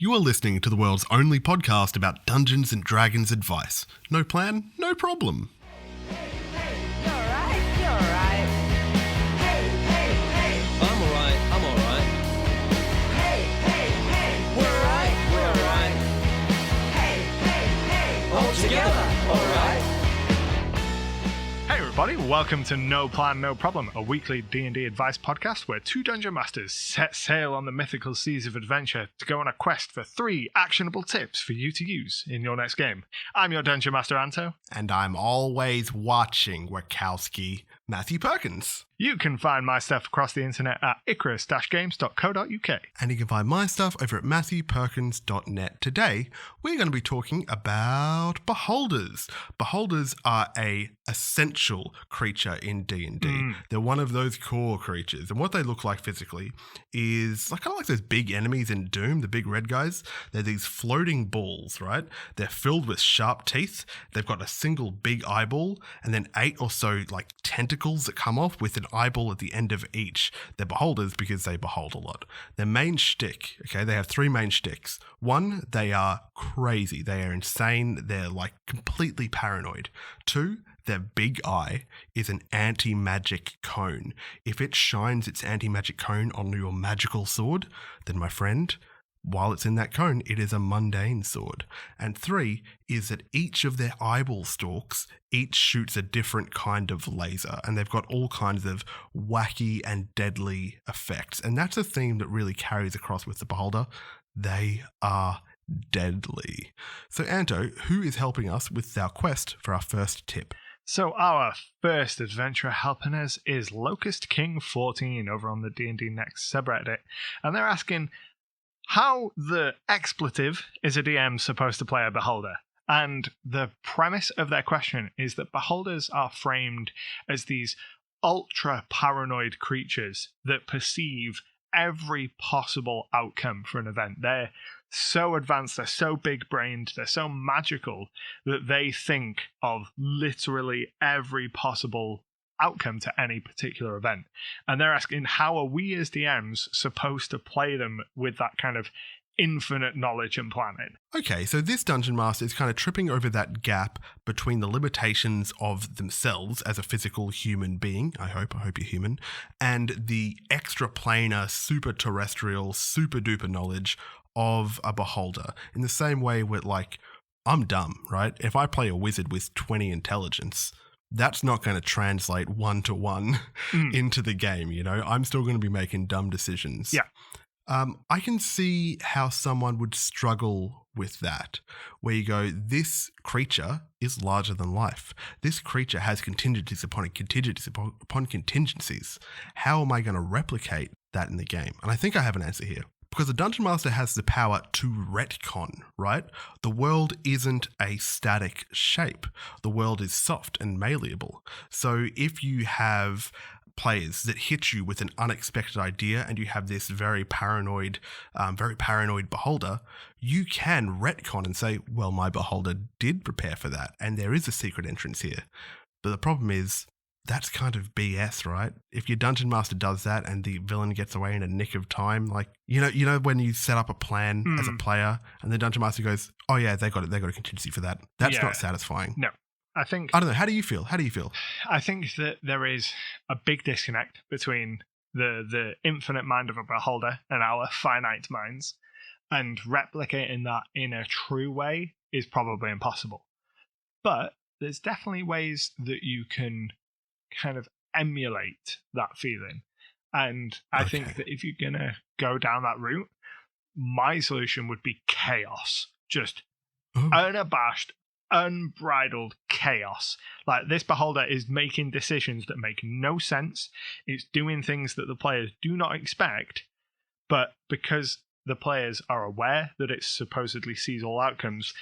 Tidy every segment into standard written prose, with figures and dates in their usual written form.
You are listening to the world's only podcast about Dungeons and Dragons advice. No plan, no problem. You're alright. I'm alright. We're alright. All together, alright. Hey everybody, welcome to No Plan, No Problem, a weekly D&D advice podcast where two dungeon masters set sail on the mythical seas of adventure to go on a quest for 3 actionable tips for you to use in your next game. I'm your dungeon master, Anto. And I'm always watching Wachowski, Matthew Perkins. You can find my stuff across the internet at icarus-games.co.uk. And you can find my stuff over at matthewperkins.net. Today, we're going to be talking about beholders. Beholders are a essential creature in D&D. They're one of those core creatures. And what they look like physically is kind of like those big enemies in Doom, the big red guys. They're these floating balls, right? They're filled with sharp teeth. They've got a single big eyeball and then 8 or so tentacles that come off with an eyeball at the end of each. They're beholders because they behold a lot. Their main shtick, okay, they have 3 main shticks. 1, they are crazy. They are insane. They're completely paranoid. 2, their big eye is an anti-magic cone. If it shines its anti-magic cone on your magical sword, then my friend, while it's in that cone, it is a mundane sword. And 3 is that each of their eyeball stalks each shoots a different kind of laser, and they've got all kinds of wacky and deadly effects. And that's a theme that really carries across with the Beholder. They are deadly. So Anto, who is helping us with our quest for our first tip? So our first adventurer helping us is Locust King 14 over on the D&D Next subreddit. And they're asking how the expletive is a DM supposed to play a beholder. And the premise of their question is that beholders are framed as these ultra paranoid creatures that perceive every possible outcome for an event. They're so advanced, they're so big-brained, they're so magical that they think of literally every possible outcome to any particular event. And they're asking, how are we as DMs supposed to play them with that kind of infinite knowledge and planning? Okay, so this Dungeon Master is kind of tripping over that gap between the limitations of themselves as a physical human being, I hope you're human, and the extraplanar, super terrestrial, super duper knowledge of a beholder. In the same way with I'm dumb, right? If I play a wizard with 20 intelligence, that's not going to translate 1-to-1 into the game, I'm still going to be making dumb decisions. Yeah. I can see how someone would struggle with that, where you go, this creature is larger than life. This creature has contingencies upon contingencies. How am I going to replicate that in the game? And I think I have an answer here. Because the Dungeon Master has the power to retcon, right? The world isn't a static shape. The world is soft and malleable. So if you have players that hit you with an unexpected idea and you have this very paranoid beholder, you can retcon and say, well, my beholder did prepare for that and there is a secret entrance here. But the problem is, that's kind of BS, right? If your Dungeon Master does that and the villain gets away in a nick of time, you know when you set up a plan as a player and the Dungeon Master goes, oh yeah, they got a contingency for that. That's not satisfying. No. I don't know. How do you feel? I think that there is a big disconnect between the infinite mind of a beholder and our finite minds, and replicating that in a true way is probably impossible. But there's definitely ways that you can kind of emulate that feeling. And I think that if you're going to go down that route, my solution would be chaos. Just unabashed, unbridled chaos. This beholder is making decisions that make no sense. It's doing things that the players do not expect, but because the players are aware that it supposedly sees all outcomes,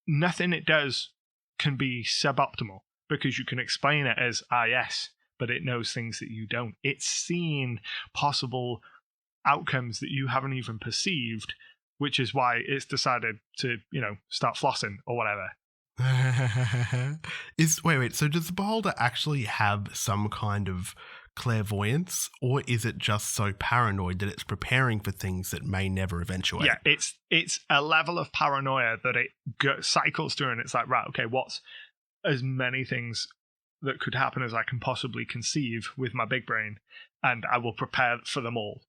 nothing it does can be suboptimal, because you can explain it as, yes, but it knows things that you don't. It's seeing possible outcomes that you haven't even perceived, which is why it's decided to, start flossing or whatever. Wait, so does the beholder actually have some kind of clairvoyance, or is it just so paranoid that it's preparing for things that may never eventuate? Yeah, it's a level of paranoia that it cycles through, and it's like, right, okay, what's as many things that could happen as I can possibly conceive with my big brain, and I will prepare for them all.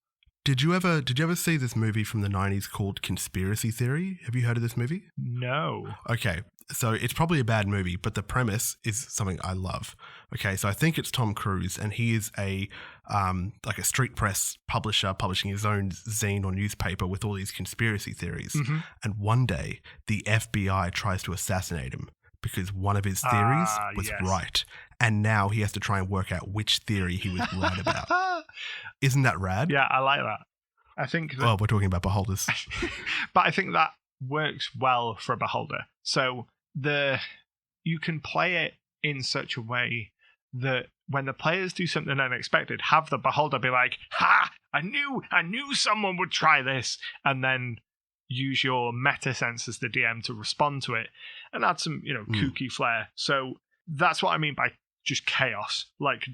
Did you ever see this movie from the 90s called Conspiracy Theory? Have you heard of this movie? No. Okay, so it's probably a bad movie, but the premise is something I love. Okay, so I think it's Tom Cruise, and he is a street press publisher publishing his own zine or newspaper with all these conspiracy theories. Mm-hmm. And one day, the FBI tries to assassinate him because one of his theories was right. And now he has to try and work out which theory he was right about. Isn't that rad? Yeah, I like that. I think that, well, we're talking about beholders. but I think that works well for a beholder. So you can play it in such a way that when the players do something unexpected, have the beholder be like, "Ha! I knew someone would try this," and then use your meta sense as the DM to respond to it and add some, kooky flair. So that's what I mean by just chaos. Like,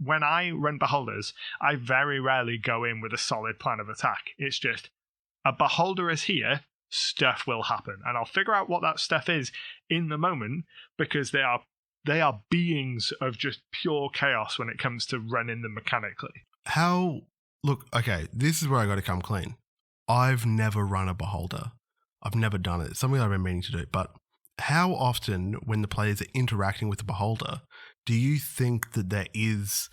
when I run beholders, I very rarely go in with a solid plan of attack. It's just, a beholder is here, stuff will happen. And I'll figure out what that stuff is in the moment, because they are beings of just pure chaos when it comes to running them mechanically. Look, okay, this is where I got to come clean. I've never run a beholder. I've never done it. It's something I've been meaning to do. But how often, when the players are interacting with the beholder, do you think that there is,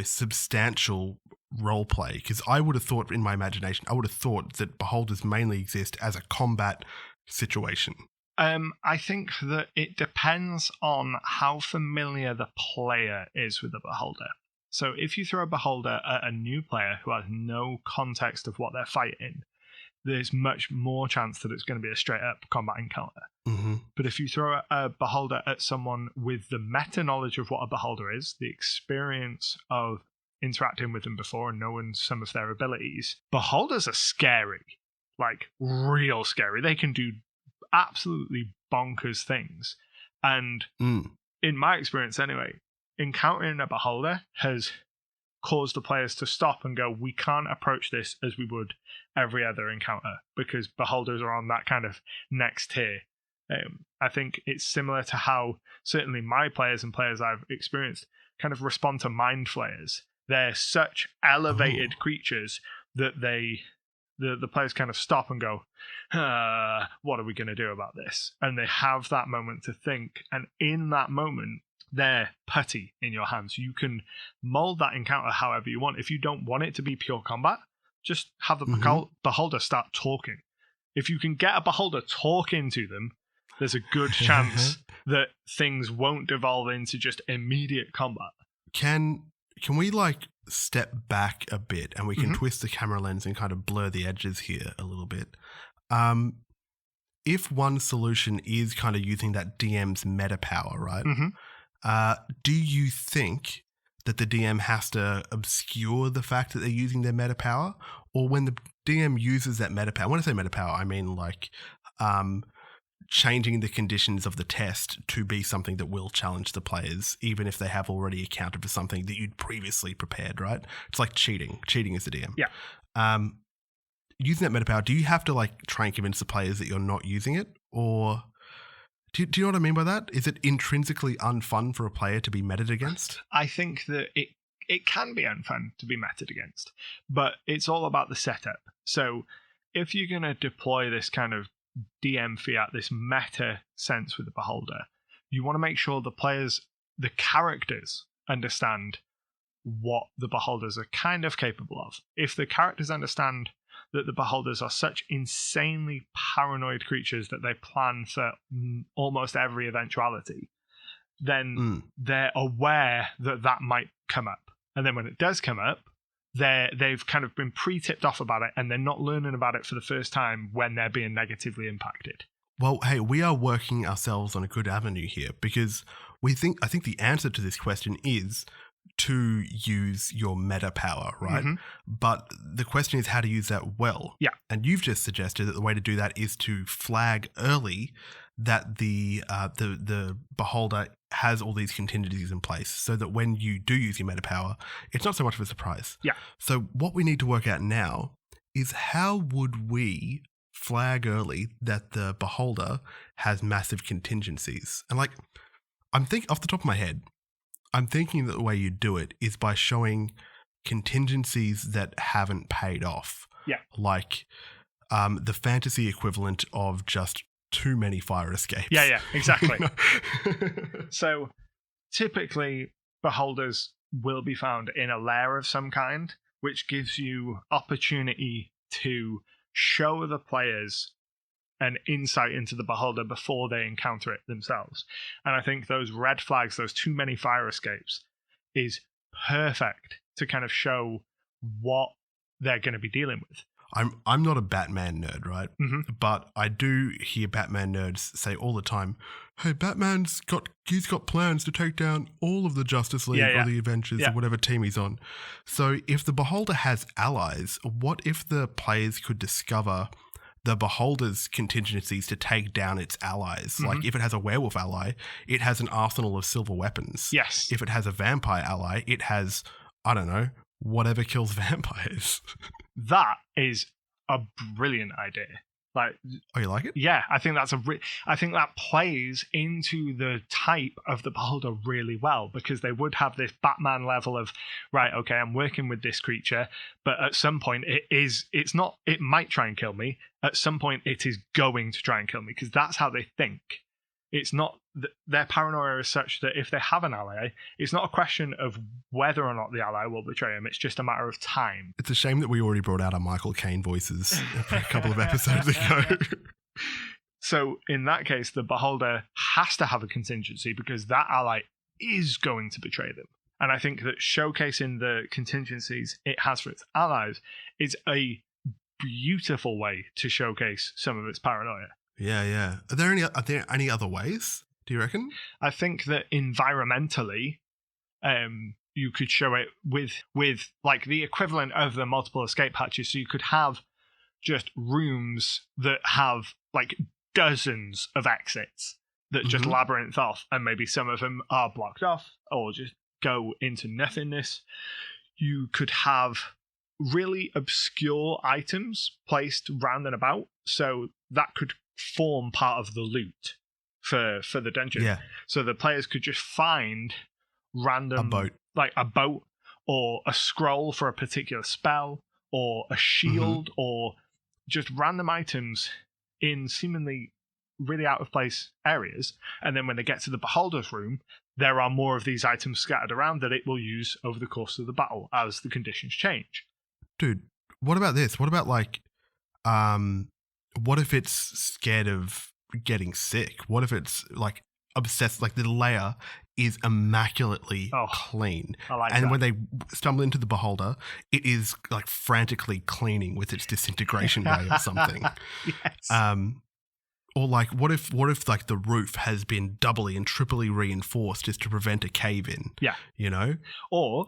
substantial role play? Because I would have thought, in my imagination, that beholders mainly exist as a combat situation. I think that it depends on how familiar the player is with the beholder. So if you throw a beholder at a new player who has no context of what they're fighting, there's much more chance that it's going to be a straight-up combat encounter. Mm-hmm. But if you throw a beholder at someone with the meta-knowledge of what a beholder is, the experience of interacting with them before and knowing some of their abilities, beholders are scary. Like, real scary. They can do absolutely bonkers things. And in my experience anyway, encountering a beholder has caused the players to stop and go, we can't approach this as we would every other encounter, because beholders are on that kind of next tier. I think it's similar to how certainly my players and players I've experienced kind of respond to mind flayers. They're such elevated creatures that the players kind of stop and go, what are we going to do about this? And they have that moment to think. And in that moment, they're putty in your hands. You can mold that encounter however you want. If you don't want it to be pure combat, just have the beholder start talking. If you can get a beholder talking to them, there's a good chance that things won't devolve into just immediate combat. Can we step back a bit and we can twist the camera lens and kind of blur the edges here a little bit? If one solution is kind of using that DM's meta power, right? Do you think that the DM has to obscure the fact that they're using their meta power? Or when the DM uses that meta power, when I say meta power, I mean changing the conditions of the test to be something that will challenge the players, even if they have already accounted for something that you'd previously prepared, right? It's like cheating. Cheating is the DM. Yeah. Using that meta power, do you have to try and convince the players that you're not using it? Or do you know what I mean by that? Is it intrinsically unfun for a player to be meted against? I think that it can be unfun to be meted against, but it's all about the setup. So if you're going to deploy this kind of DM fiat, this meta sense with the beholder, you want to make sure the characters understand what the beholders are kind of capable of. If the characters understand that the beholders are such insanely paranoid creatures that they plan for almost every eventuality, then they're aware that might come up. And then when it does come up, they've kind of been pre-tipped off about it, and they're not learning about it for the first time when they're being negatively impacted. Well, hey, we are working ourselves on a good avenue here, because I think the answer to this question is to use your meta power, right? But the question is how to use that well. Yeah. And you've just suggested that the way to do that is to flag early that the beholder has all these contingencies in place so that when you do use your meta power, it's not so much of a surprise. Yeah. So what we need to work out now is how would we flag early that the beholder has massive contingencies? And like, I'm thinking off the top of my head, I'm thinking that the way you do it is by showing contingencies that haven't paid off. Yeah. Like the fantasy equivalent of just too many fire escapes. Yeah, exactly. So typically, beholders will be found in a lair of some kind, which gives you opportunity to show the players an insight into the beholder before they encounter it themselves. And I think those red flags, those too many fire escapes, is perfect to kind of show what they're going to be dealing with. I'm not a Batman nerd, right? Mm-hmm. But I do hear Batman nerds say all the time, hey, he's got plans to take down all of the Justice League or the Avengers or whatever team he's on. So if the beholder has allies, what if the players could discover the beholder's contingencies to take down its allies? Mm-hmm. Like if it has a werewolf ally, it has an arsenal of silver weapons. Yes. If it has a vampire ally, it has, I don't know, whatever kills vampires. That is a brilliant idea. Like, oh, you like it? Yeah, I think I think that plays into the type of the beholder really well, because they would have this Batman level of, right, okay, I'm working with this creature, but at some point it might try and kill me. At some point it is going to try and kill me, because that's how they think. It's not their paranoia is such that if they have an ally, it's not a question of whether or not the ally will betray them. It's just a matter of time. It's a shame that we already brought out our Michael Caine voices a couple of episodes ago. So in that case, the beholder has to have a contingency because that ally is going to betray them. And I think that showcasing the contingencies it has for its allies is a beautiful way to showcase some of its paranoia. Yeah. Are there any other ways, do you reckon? I think that environmentally, you could show it with like the equivalent of the multiple escape hatches. So you could have just rooms that have like dozens of exits that just labyrinth off, and maybe some of them are blocked off or just go into nothingness. You could have really obscure items placed round and about, so that could form part of the loot for the dungeon. Yeah. So the players could just find random a boat or a scroll for a particular spell or a shield or just random items in seemingly really out of place areas. And then when they get to the beholder's room, there are more of these items scattered around that it will use over the course of the battle as the conditions change. Dude, what about this? What about like what if it's scared of getting sick? What if it's like obsessed, like the layer is immaculately clean, I like and that. when they stumble into the beholder, it is like frantically cleaning with its disintegration ray or something. Yes. Or like what if like the roof has been doubly and triply reinforced just to prevent a cave in? Yeah. You know? Or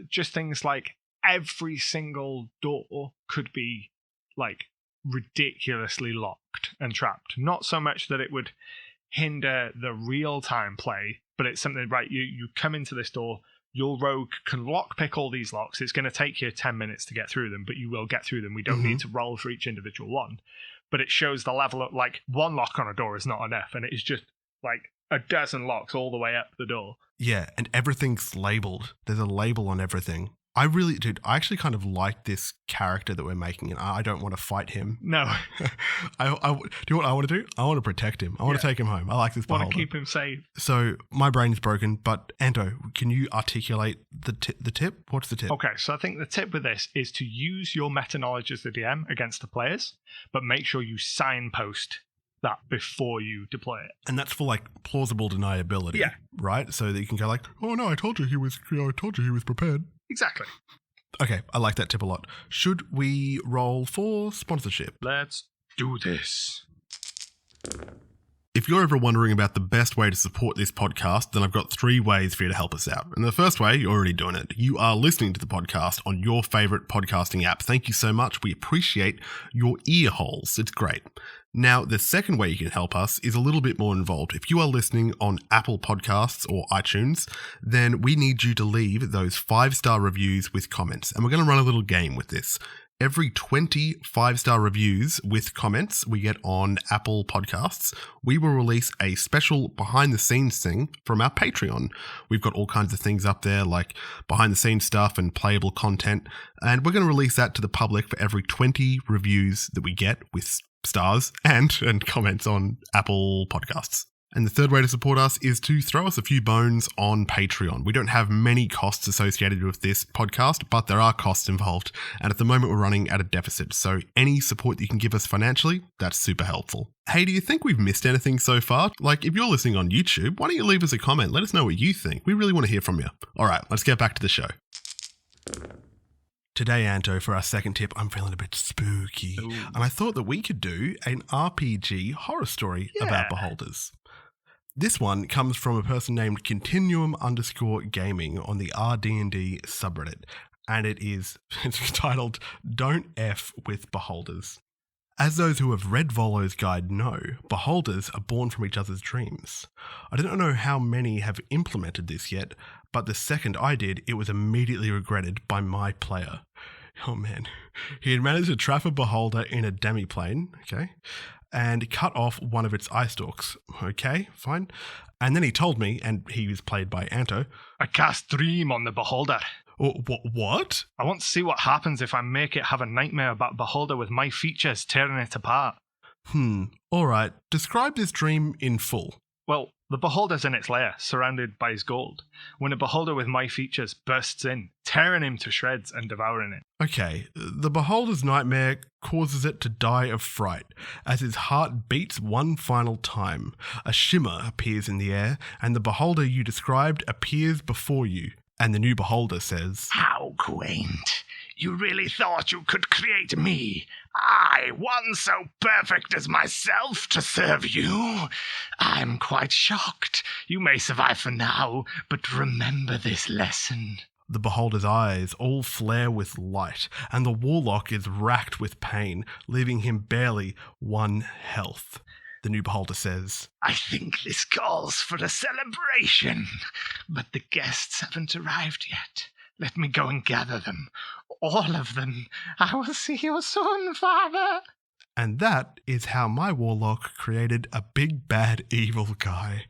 just things like every single door could be like ridiculously locked and trapped. Not so much that it would hinder the real-time play, but it's something, right, you come into this door, your rogue can lockpick all these locks. It's going to take you 10 minutes to get through them, but you will get through them. We don't need to roll for each individual one. But it shows the level of, like, one lock on a door is not enough, and it is just, like, a dozen locks all the way up the door. Yeah, and everything's labeled. There's a label on everything. I actually kind of like this character that we're making, and I don't want to fight him. No. Do you know what I want to do? I want to protect him. I want to take him home. I like this beholder. Want to keep him safe. So my brain's broken, but Anto, can you articulate the tip? What's the tip? Okay, so I think the tip with this is to use your meta knowledge as the DM against the players, but make sure you signpost that before you deploy it. And that's for like plausible deniability, right? So that you can go like, oh no, I told you he was prepared. Exactly. Okay, I like that tip a lot. Should we roll for sponsorship? Let's do this. If you're ever wondering about the best way to support this podcast, then I've got 3 ways for you to help us out. And the first way, you're already doing it. You are listening to the podcast on your favorite podcasting app. Thank you so much. We appreciate your ear holes. It's great. Now, the second way you can help us is a little bit more involved. If you are listening on Apple Podcasts or iTunes, then we need you to leave those 5-star reviews with comments. And we're going to run a little game with this. Every 20 5-star reviews with comments we get on Apple Podcasts, we will release a special behind-the-scenes thing from our Patreon. We've got all kinds of things up there like behind-the-scenes stuff and playable content, and we're going to release that to the public for every 20 reviews that we get with stars and comments on Apple Podcasts. And the third way to support us is to throw us a few bones on Patreon. We don't have many costs associated with this podcast, but there are costs involved. And at the moment, we're running at a deficit. So any support that you can give us financially, that's super helpful. Hey, do you think we've missed anything so far? Like, if you're listening on YouTube, why don't you leave us a comment? Let us know what you think. We really want to hear from you. All right, let's get back to the show. Today, Anto, for our second tip, I'm feeling a bit spooky. Ooh. And I thought that we could do an RPG horror story about beholders. This one comes from a person named Continuum_Gaming on the RD&D subreddit, and it's titled Don't F with Beholders. As those who have read Volo's guide know, beholders are born from each other's dreams. I don't know how many have implemented this yet, but the second I did, it was immediately regretted by my player. Oh man. He had managed to trap a beholder in a demiplane, okay, and cut off one of its eye stalks. Okay, fine. And then he told me, and he was played by Anto, I cast Dream on the beholder. oh, what? I want to see what happens if I make it have a nightmare about beholder with my features tearing it apart. Alright, describe this dream in full. Well, the beholder's in its lair, surrounded by his gold, when a beholder with my features bursts in, tearing him to shreds and devouring it. Okay, the beholder's nightmare causes it to die of fright. As his heart beats one final time, a shimmer appears in the air, and the beholder you described appears before you. And the new beholder says, How quaint. You really thought you could create me? I, one so perfect as myself, to serve you? I'm quite shocked. You may survive for now, but remember this lesson. The beholder's eyes all flare with light, and the warlock is racked with pain, leaving him barely 1 health. The new beholder says, I think this calls for a celebration, but the guests haven't arrived yet. Let me go and gather them. All of them. I will see you soon, Father. And that is how my warlock created a big bad evil guy.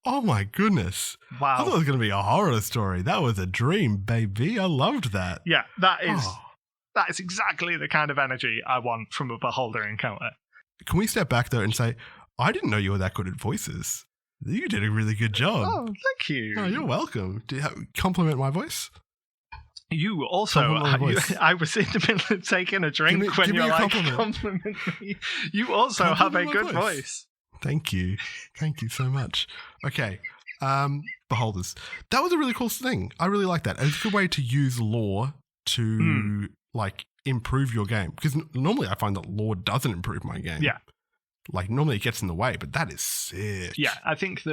Oh my goodness. Wow. I thought it was going to be a horror story. That was a dream, baby. I loved that. Yeah, that is Oh. that is exactly the kind of energy I want from a beholder encounter. Can we step back though and say, I didn't know you were that good at voices. You did a really good job. Oh, thank you. Oh, you're welcome. Compliment my voice? You also, Compliment my voice. I was in the middle of taking a drink Give me- when give me you're a like, compliment. compliment me. You also have a Compliment my good voice. voice. Thank you. Thank you so much. Okay. Beholders. That was a really cool thing. I really like that. And it's a good way to use lore to like improve your game. Because normally I find that lore doesn't improve my game. Yeah. Like normally it gets in the way, but that is sick. Yeah, I think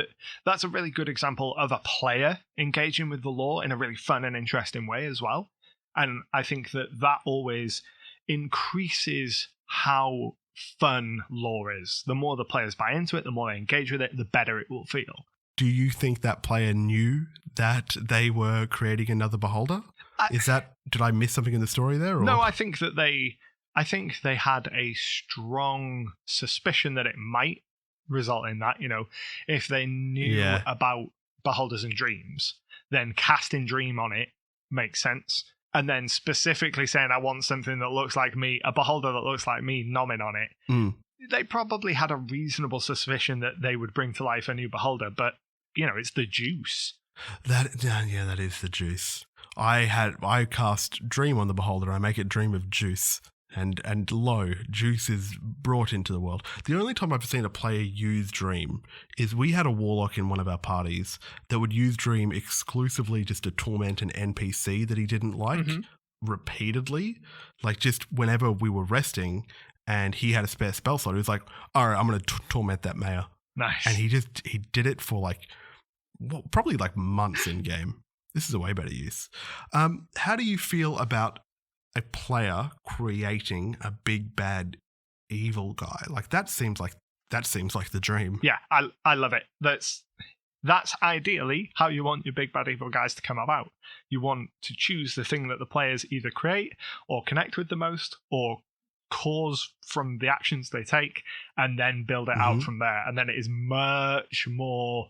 that's a really good example of a player engaging with the lore in a really fun and interesting way as well. And I think that always increases how fun lore is. The more the players buy into it, the more they engage with it, the better it will feel. Do you think that player knew that they were creating another beholder? Did I miss something in the story there? Or? No, I think they had a strong suspicion that it might result in that. You know, if they knew about beholders and dreams, then casting Dream on it makes sense. And then specifically saying, I want something that looks like me, a beholder that looks like me, nomming on it. They probably had a reasonable suspicion that they would bring to life a new beholder, but, you know, it's the juice. That is the juice. I cast Dream on the beholder. I make it dream of juice. And lo, juice is brought into the world. The only time I've seen a player use Dream is we had a warlock in one of our parties that would use Dream exclusively just to torment an NPC that he didn't like repeatedly. Like just whenever we were resting and he had a spare spell slot, he was like, all right, I'm going to torment that mayor. Nice. And he did it for probably months in game. This is a way better use. How do you feel about a player creating a big bad evil guy? That seems like the dream. Yeah, I love it. That's ideally how you want your big bad evil guys to come about. You want to choose the thing that the players either create or connect with the most or cause from the actions they take, and then build it out from there. And then it is much more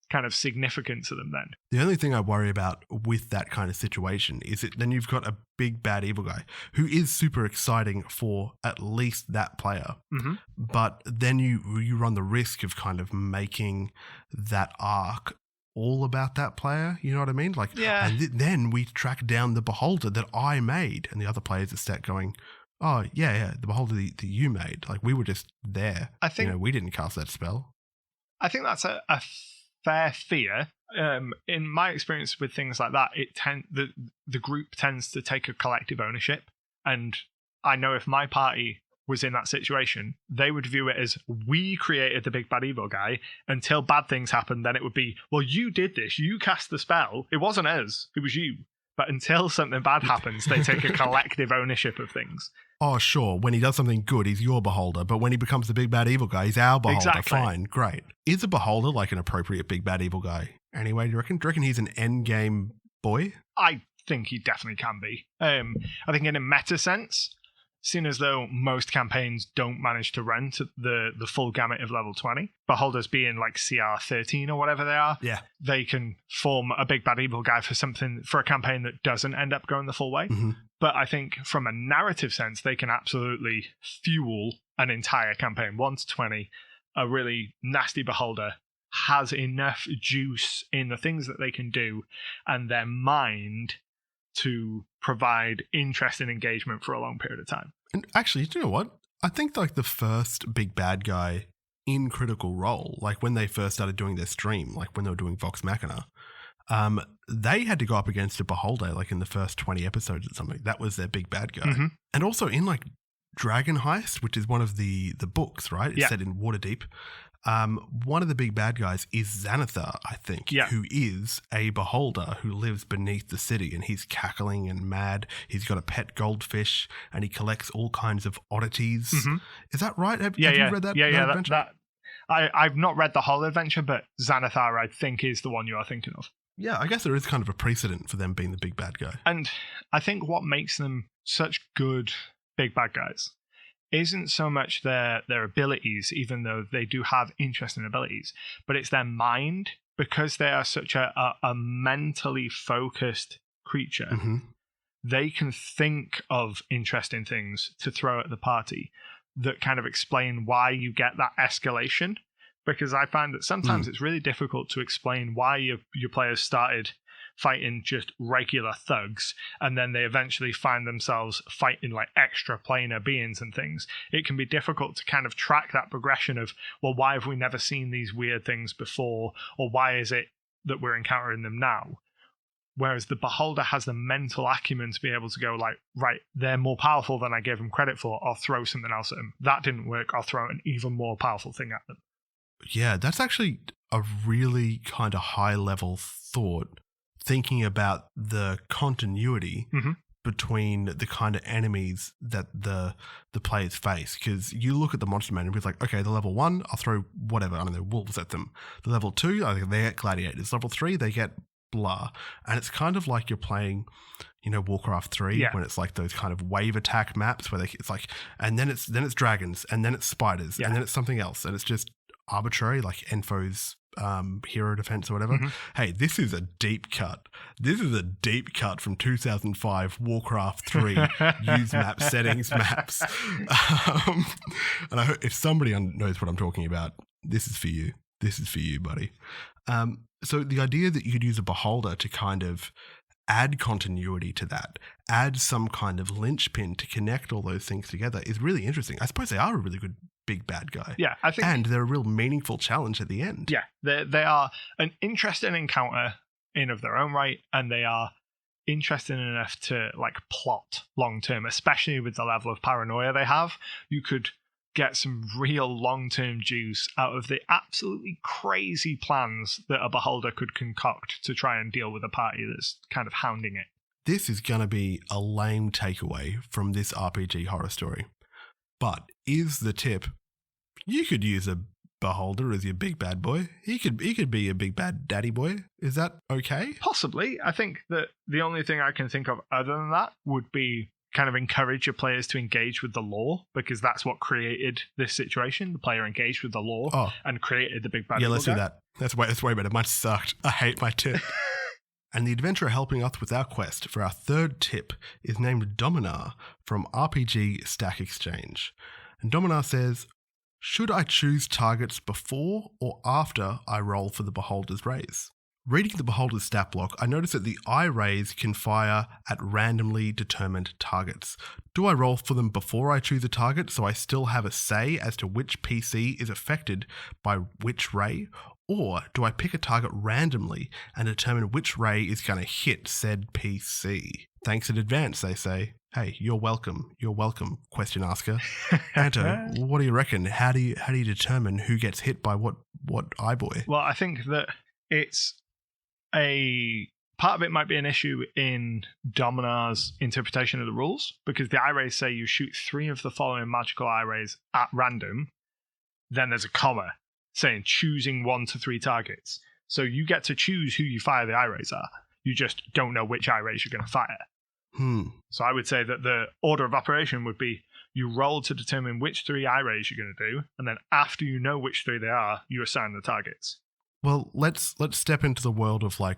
kind of significant to them then. The only thing I worry about with that kind of situation is that then you've got a big bad evil guy who is super exciting for at least that player. But then you run the risk of kind of making that arc all about that player. You know what I mean? Yeah. And then we track down the beholder that I made, and the other players are start going, oh yeah, the beholder that you made. We were just there. I think we didn't cast that spell. I think that's a fair fear. In my experience with things like that, the group tends to take a collective ownership, and I know if my party was in that situation, they would view it as we created the big bad evil guy. Until bad things happen, then it would be, well, you did this, you cast the spell, it wasn't us, it was you. But until something bad happens, they take a collective ownership of things. Oh, sure. When he does something good, he's your beholder. But when he becomes the big bad evil guy, he's our beholder. Exactly. Fine, great. Is a beholder an appropriate big bad evil guy? Anyway, do you reckon? Do you reckon he's an endgame boy? I think he definitely can be. I think in a meta sense, seeing as though most campaigns don't manage to run to the full gamut of level 20, beholders being CR 13 or whatever they are, yeah, they can form a big bad evil guy for a campaign that doesn't end up going the full way. But I think from a narrative sense, they can absolutely fuel an entire campaign. 1 to 20, a really nasty beholder has enough juice in the things that they can do and their mind to provide interest and engagement for a long period of time. And actually, do you know what? I think the first big bad guy in Critical Role, when they first started doing their stream, when they were doing Vox Machina, they had to go up against a beholder in the first 20 episodes or something. That was their big bad guy. And also in Dragon Heist, which is one of the books, right? It's set in Waterdeep. One of the big bad guys is Xanathar, I think, who is a beholder who lives beneath the city, and he's cackling and mad. He's got a pet goldfish, and he collects all kinds of oddities. Is that right? Have you read that? Yeah, adventure? I've not read the whole adventure, but Xanathar, I think, is the one you are thinking of. Yeah, I guess there is kind of a precedent for them being the big bad guy. And I think what makes them such good big bad guys isn't so much their abilities, even though they do have interesting abilities, but it's their mind, because they are such a mentally focused creature. They can think of interesting things to throw at the party that kind of explain why you get that escalation. Because I find that sometimes it's really difficult to explain why your players started fighting just regular thugs, and then they eventually find themselves fighting extra planar beings and things. It can be difficult to kind of track that progression of, well, why have we never seen these weird things before, or why is it that we're encountering them now? Whereas the beholder has the mental acumen to be able to go right, they're more powerful than I gave them credit for, I'll throw something else at them. That didn't work, I'll throw an even more powerful thing at them. Yeah, that's actually a really kind of high level thought, thinking about the continuity between the kind of enemies that the players face. Because you look at the monster man and be okay, the level 1, I'll throw whatever, I don't know, wolves at them. The level 2, I think they get gladiators. Level 3, they get blah. And it's kind of like you're playing, Warcraft 3, when it's those kind of wave attack maps where it's and then it's dragons, and then it's spiders, and then it's something else, and it's just arbitrary, Enfo's hero defense or whatever. Hey, this is a deep cut. This is a deep cut from 2005 Warcraft 3 use map settings maps. And I hope if somebody knows what I'm talking about, this is for you. This is for you, buddy. So the idea that you could use a beholder to kind of add continuity to that, add some kind of linchpin to connect all those things together is really interesting. I suppose they are a really good big bad guy. Yeah, I think, and they're a real meaningful challenge at the end. Yeah, they are an interesting encounter in of their own right, and they are interesting enough to plot long term, especially with the level of paranoia they have. You could get some real long-term juice out of the absolutely crazy plans that a beholder could concoct to try and deal with a party that's kind of hounding it. This is going to be a lame takeaway from this RPG horror story. But is the tip, you could use a beholder as your big bad boy. He could be a big bad daddy boy. Is that okay? Possibly. I think that the only thing I can think of other than that would be kind of encourage your players to engage with the law, because that's what created this situation. The player engaged with the law and created the big bad Yeah, let's guy. do that. That's way better. Mine sucked. I hate my tip. And the adventurer helping us with our quest for our third tip is named Dominar from RPG Stack Exchange. And Dominar says, should I choose targets before or after I roll for the beholder's raise? Reading the beholder's stat block, I notice that the eye rays can fire at randomly determined targets. Do I roll for them before I choose a target so I still have a say as to which PC is affected by which ray? Or do I pick a target randomly and determine which ray is going to hit said PC? Thanks in advance, they say. Hey, you're welcome. You're welcome, question asker. Anto, what do you reckon? How do you determine who gets hit by what eye boy? Well, I think that it's a part of it might be an issue in Dominar's interpretation of the rules, because the eye rays say you shoot 3 of the following magical eye rays at random. Then there's a comma saying choosing 1 to 3 targets. So you get to choose who you fire the eye rays at. You just don't know which eye rays you're going to fire. So I would say that the order of operation would be you roll to determine which 3 eye rays you're going to do, and then after you know which 3 they are, you assign the targets. Well, let's step into the world of the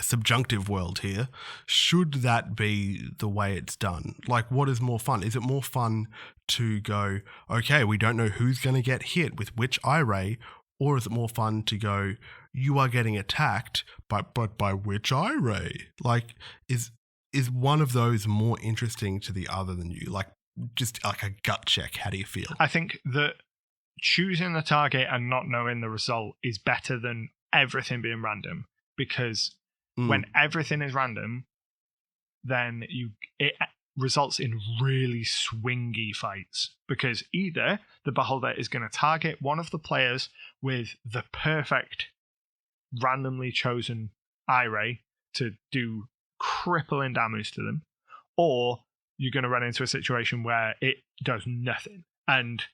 subjunctive world here. Should that be the way it's done? Like, what is more fun? Is it more fun to go, okay, we don't know who's going to get hit with which eye ray, or is it more fun to go, you are getting attacked, but by which eye ray? Like, is one of those more interesting to the other than you? Like, just like a gut check. How do you feel? I think that choosing the target and not knowing the result is better than everything being random, because when everything is random, then it results in really swingy fights, because either the beholder is going to target one of the players with the perfect randomly chosen eye ray to do crippling damage to them, or you're going to run into a situation where it does nothing, and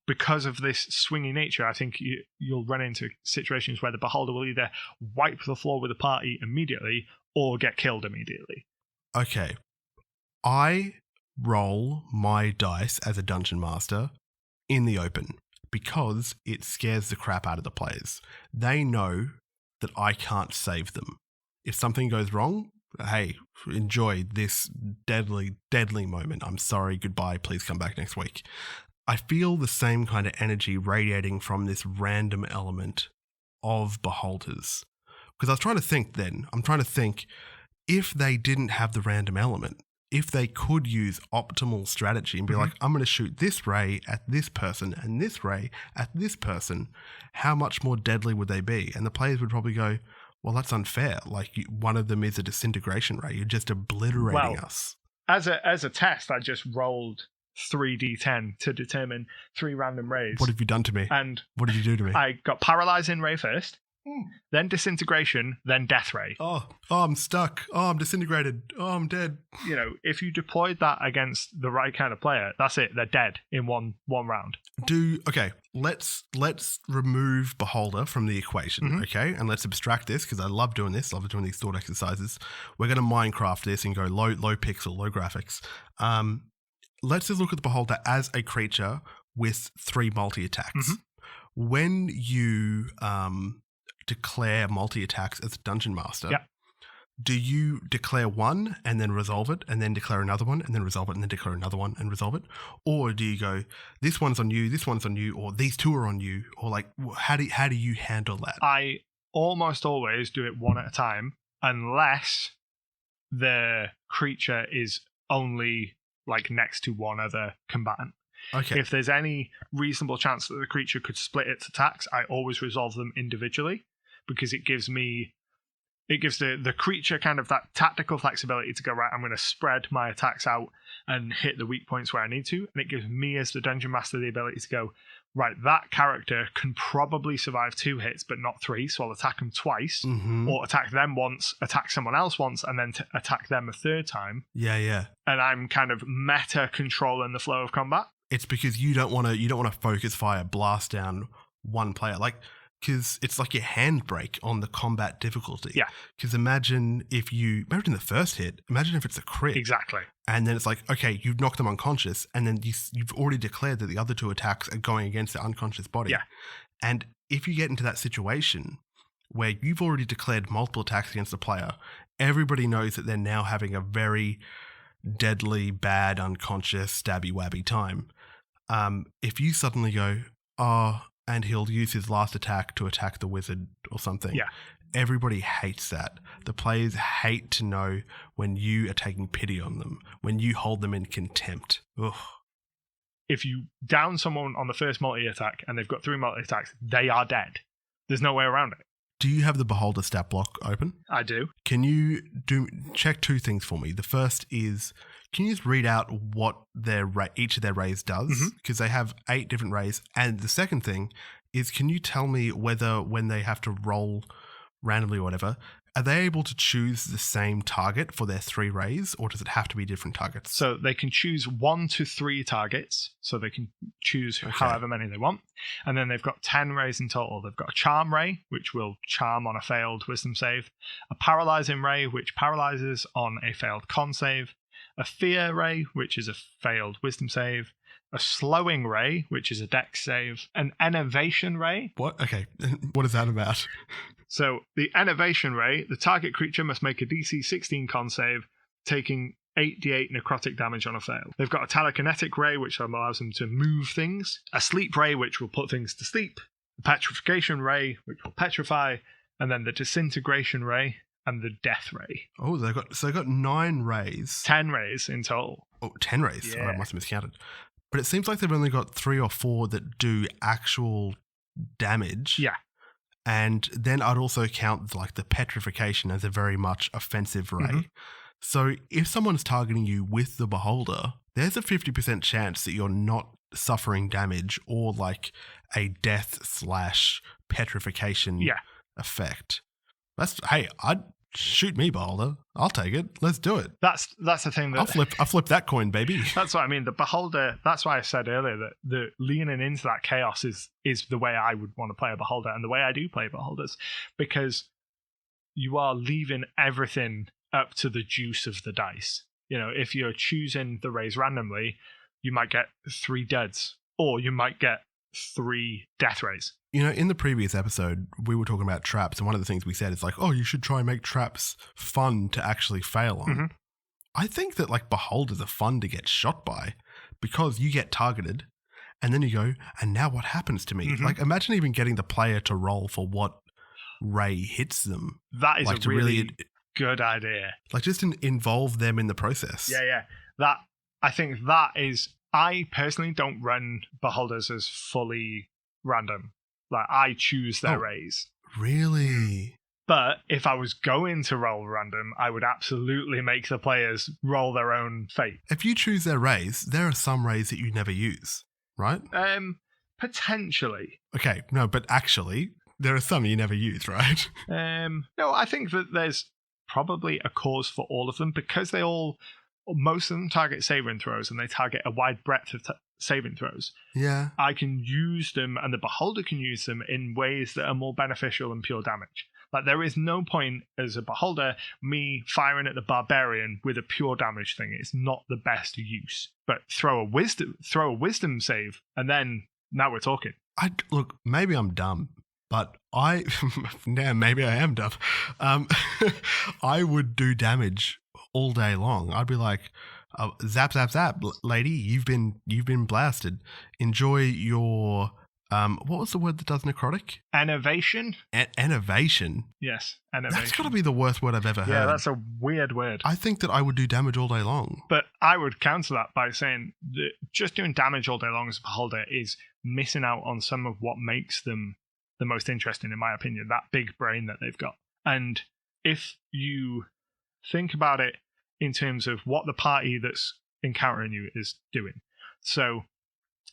because of this swingy nature, I think you'll run into situations where the beholder will either wipe the floor with the party immediately or get killed immediately. Okay, I roll my dice as a dungeon master in the open because it scares the crap out of the players. They know that I can't save them. If something goes wrong, hey, enjoy this deadly, deadly moment. I'm sorry, goodbye, please come back next week. I feel the same kind of energy radiating from this random element of beholders. Because I was trying to think then, if they didn't have the random element, if they could use optimal strategy and be like, I'm going to shoot this ray at this person and this ray at this person, how much more deadly would they be? And the players would probably go, well, that's unfair. Like, one of them is a disintegration ray. You're just obliterating us. As a test, I just rolled 3d10 to determine 3 random rays. What have you done to me? And what did you do to me? I got paralyzing ray first, then disintegration, then death ray. Oh, I'm stuck. Oh, I'm disintegrated. Oh, I'm dead. You know, if you deployed that against the right kind of player, that's it. They're dead in one round. Okay, let's remove beholder from the equation, okay? And let's abstract this, because I love doing this. I love doing these thought exercises. We're going to Minecraft this and go low pixel, low graphics. Let's just look at the beholder as a creature with 3 multi-attacks. When you declare multi-attacks as a dungeon master, do you declare one and then resolve it, and then declare another one and then resolve it, and then declare another one and resolve it? Or do you go, this one's on you, or these 2 are on you? Or like, how do you handle that? I almost always do it one at a time, unless the creature is only like next to one other combatant. Okay. If there's any reasonable chance that the creature could split its attacks, I always resolve them individually, because it gives me It gives the creature kind of that tactical flexibility to go, right, I'm going to spread my attacks out and hit the weak points where I need to. And it gives me as the Dungeon Master the ability to go, right, that character can probably survive 2 hits, but not 3, so I'll attack them twice, or attack them once, attack someone else once, and then attack them a 3rd time. Yeah. And I'm kind of meta controlling the flow of combat. It's because you don't want to focus fire blast down one player, like, because it's like your handbrake on the combat difficulty. Yeah. Because imagine in the first hit, imagine if it's a crit. Exactly. And then it's like, okay, you've knocked them unconscious, and then you've already declared that the other 2 attacks are going against the unconscious body. Yeah. And if you get into that situation where you've already declared multiple attacks against the player, everybody knows that they're now having a very deadly, bad, unconscious, stabby-wabby time. If you suddenly go, and he'll use his last attack to attack the wizard or something. Yeah. Everybody hates that. The players hate to know when you are taking pity on them, when you hold them in contempt. Ugh. If you down someone on the first multi-attack and they've got 3 multi-attacks, they are dead. There's no way around it. Do you have the Beholder stat block open? I do. Can you check 2 things for me? The first is, can you just read out what each of their rays does? Because they have 8 different rays. And the second thing is, can you tell me whether when they have to roll randomly or whatever, are they able to choose the same target for their 3 rays, or does it have to be different targets? So they can choose 1 to 3 targets, so they can choose however many they want. And then they've got 10 rays in total. They've got a charm ray, which will charm on a failed wisdom save, a paralyzing ray, which paralyzes on a failed con save, a fear ray, which is a failed wisdom save, a slowing ray, which is a dex save, an enervation ray. What? Okay, what is that about? So the enervation ray, the target creature must make a DC 16 con save, taking 8d8 necrotic damage on a fail. They've got a telekinetic ray, which allows them to move things, a sleep ray, which will put things to sleep, a petrification ray, which will petrify, and then the disintegration ray and the death ray. Oh, they've got 9 rays. 10 rays in total. Oh, 10 rays. Yeah. Oh, I must have miscounted. But it seems like they've only got 3 or 4 that do actual damage. Yeah. And then I'd also count like the petrification as a very much offensive ray. So if someone's targeting you with the Beholder, there's a 50% chance that you're not suffering damage or like a death/petrification effect. I'd shoot me, Beholder. I'll take it. Let's do it. That's the thing that I'll flip that coin, baby. That's what I mean. The Beholder, that's why I said earlier that the leaning into that chaos is the way I would want to play a Beholder and the way I do play Beholders, because you are leaving everything up to the juice of the dice. You know, if you're choosing the rays randomly, you might get 3 duds or you might get 3 death rays. You know, in the previous episode, we were talking about traps, and one of the things we said is like, oh, you should try and make traps fun to actually fail on. I think that like Beholders are fun to get shot by because you get targeted and then you go, and now what happens to me? Like, imagine even getting the player to roll for what ray hits them. That is like, a really good idea. Like, just involve them in the process. Yeah. I think that is, I personally don't run Beholders as fully random. Like, I choose their rays. Really? But if I was going to roll random, I would absolutely make the players roll their own fate. If you choose their rays, there are some rays that you never use, right? Potentially. Okay, no, but actually, there are some you never use, right? No, I think that there's probably a cause for all of them because most of them target saving throws and they target a wide breadth of saving throws. Yeah. I can use them and the Beholder can use them in ways that are more beneficial than pure damage. Like, there is no point as a Beholder me firing at the Barbarian with a pure damage thing. It's not the best use. But throw a wisdom save, and then now we're talking. Look, maybe I'm dumb, but maybe I am dumb. I would do damage all day long. I'd be like, zap, zap, zap, lady, you've been blasted. Enjoy your what was the word that does necrotic? Enervation? Enervation? Yes, enervation. That's got to be the worst word I've ever heard. Yeah, that's a weird word. I think that I would do damage all day long. But I would counter that by saying that just doing damage all day long as a Beholder is missing out on some of what makes them the most interesting, in my opinion, that big brain that they've got. And if you think about it in terms of what the party that's encountering you is doing. So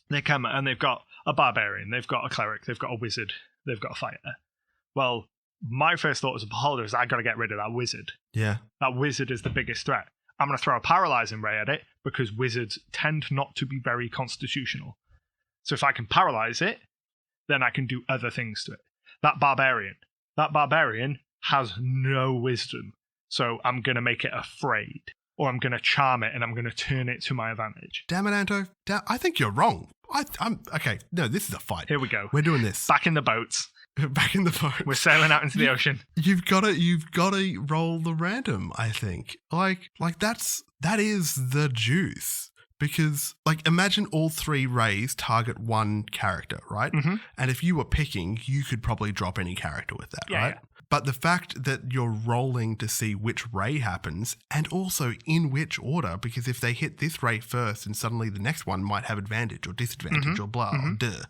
they come and they've got a barbarian, they've got a cleric, they've got a wizard, they've got a fighter. Well, my first thought as a beholder is I got to get rid of that wizard. Yeah. That wizard is the biggest threat. I'm going to throw a paralyzing ray at it because wizards tend not to be very constitutional. So if I can paralyze it, then I can do other things to it. That barbarian has no wisdom. So I'm going to make it afraid, or I'm going to charm it and I'm going to turn it to my advantage. Damn it, Anto. I think you're wrong. I'm okay. No, this is a fight. Here we go. We're doing this. Back in the boats. Back in the boat. We're sailing out into the ocean. You've got to roll the random, I think. Like that is the juice. Because, like, imagine all 3 rays target one character, right? Mm-hmm. And if you were picking, you could probably drop any character with that, right? Yeah. But the fact that you're rolling to see which ray happens and also in which order, because if they hit this ray first and suddenly the next one might have advantage or disadvantage or blah, duh.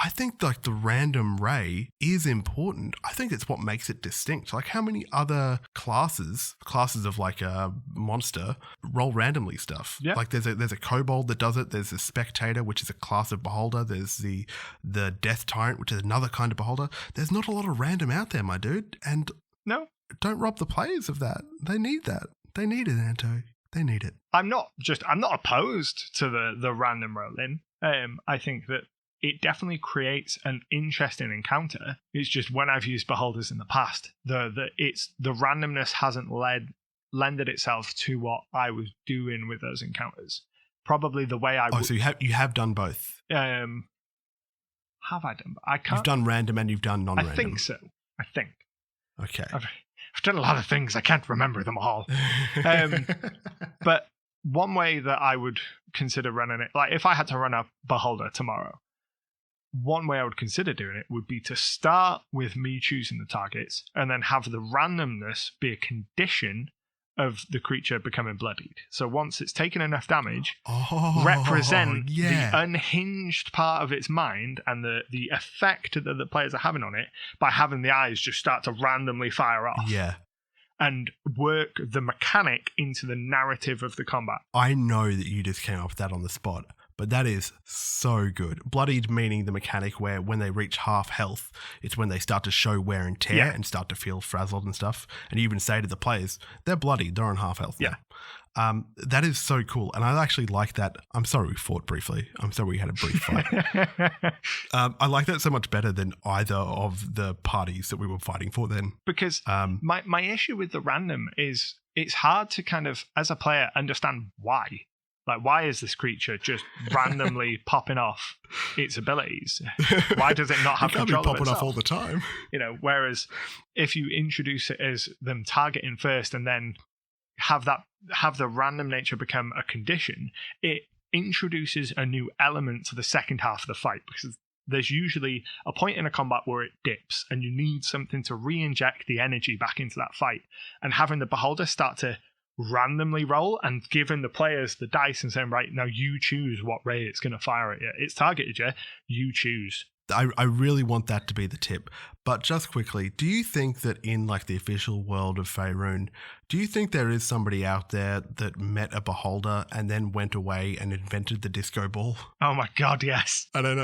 I think like the random ray is important. I think it's what makes it distinct. Like how many other classes of like a monster roll randomly stuff? Yeah. Like there's a kobold that does it. There's a spectator, which is a class of beholder. There's the death tyrant, which is another kind of beholder. There's not a lot of random out there, my dude. And no, don't rob the players of that. They need that. They need it, Anto. They need it. I'm not opposed to the random rolling. I think that it definitely creates an interesting encounter. It's just when I've used beholders in the past, the randomness hasn't lended itself to what I was doing with those encounters. Probably the way I would. Oh, so you have done both. Have I done? I can't. You've done random and you've done non-random. I think so. I think. Okay. I've done a lot of things. I can't remember them all. But one way that I would consider running it, like if I had to run a beholder tomorrow, one way I would consider doing it would be to start with me choosing the targets and then have the randomness be a condition of the creature becoming bloodied. So once it's taken enough damage, represent the unhinged part of its mind and the effect that the players are having on it by having the eyes just start to randomly fire off. Yeah. And work the mechanic into the narrative of the combat. I know that you just came up with that on the spot, but that is so good. Bloodied meaning the mechanic where when they reach half health, it's when they start to show wear and tear and start to feel frazzled and stuff. And you even say to the players, they're bloodied, they're on half health now. That is so cool. And I actually like that. I'm sorry we fought briefly. I'm sorry we had a brief fight. I like that so much better than either of the parties that we were fighting for then. Because my issue with the random is it's hard to kind of, as a player, understand why. Like, why is this creature just randomly popping off its abilities? Why does it not have control of itself? It can't be popping off all the time. You know, whereas if you introduce it as them targeting first and then have the random nature become a condition, it introduces a new element to the second half of the fight, because there's usually a point in a combat where it dips and you need something to re-inject the energy back into that fight. And having the beholder start to randomly roll and giving the players the dice and saying, right, now you choose what ray it's going to fire at you. It's targeted you choose. I really want that to be the tip. But just quickly, do you think that in like the official world of Faerun, do you think there is somebody out there that met a beholder and then went away and invented the disco ball? Oh my God, yes. I don't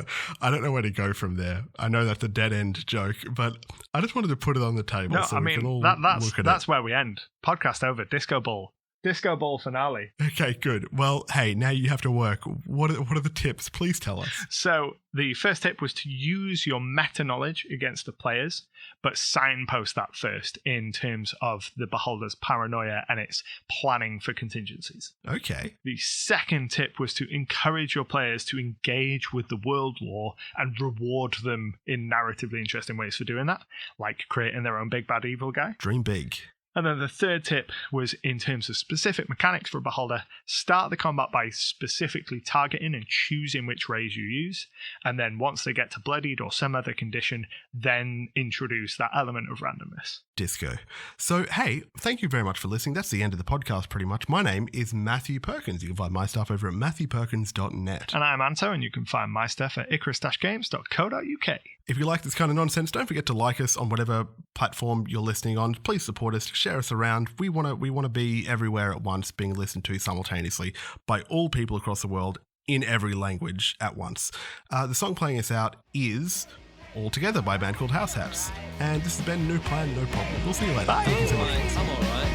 know where to go from there. I know that's a dead end joke, but I just wanted to put it on the table. No, so I we mean, can all look at that's it. where we end. Podcast over. Disco ball. Disco ball finale. Okay, good. Well, hey, now you have to work. What are the tips? Please tell us. So the first tip was to use your meta knowledge against the players, but signpost that first in terms of the beholder's paranoia and its planning for contingencies. Okay. The second tip was to encourage your players to engage with the world lore and reward them in narratively interesting ways for doing that, like creating their own big bad evil guy. Dream big. And then the third tip was in terms of specific mechanics for a beholder, start the combat by specifically targeting and choosing which rays you use. And then once they get to bloodied or some other condition, then introduce that element of randomness. Disco. So, hey, thank you very much for listening. That's the end of the podcast pretty much. My name is Matthew Perkins. You can find my stuff over at matthewperkins.net. And I'm Anto, and you can find my stuff at icarus-games.co.uk. If you like this kind of nonsense, don't forget to like us on whatever platform you're listening on. Please support us, share us around. We want to be everywhere at once, being listened to simultaneously by all people across the world in every language at once. The song playing us out is All Together by a band called House Hats. And this has been No Plan, No Problem. We'll see you later. Thank you so much. Alright, I'm alright.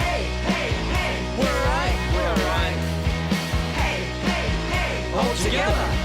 Hey, hey, hey, We're alright. hey, hey, hey, All together.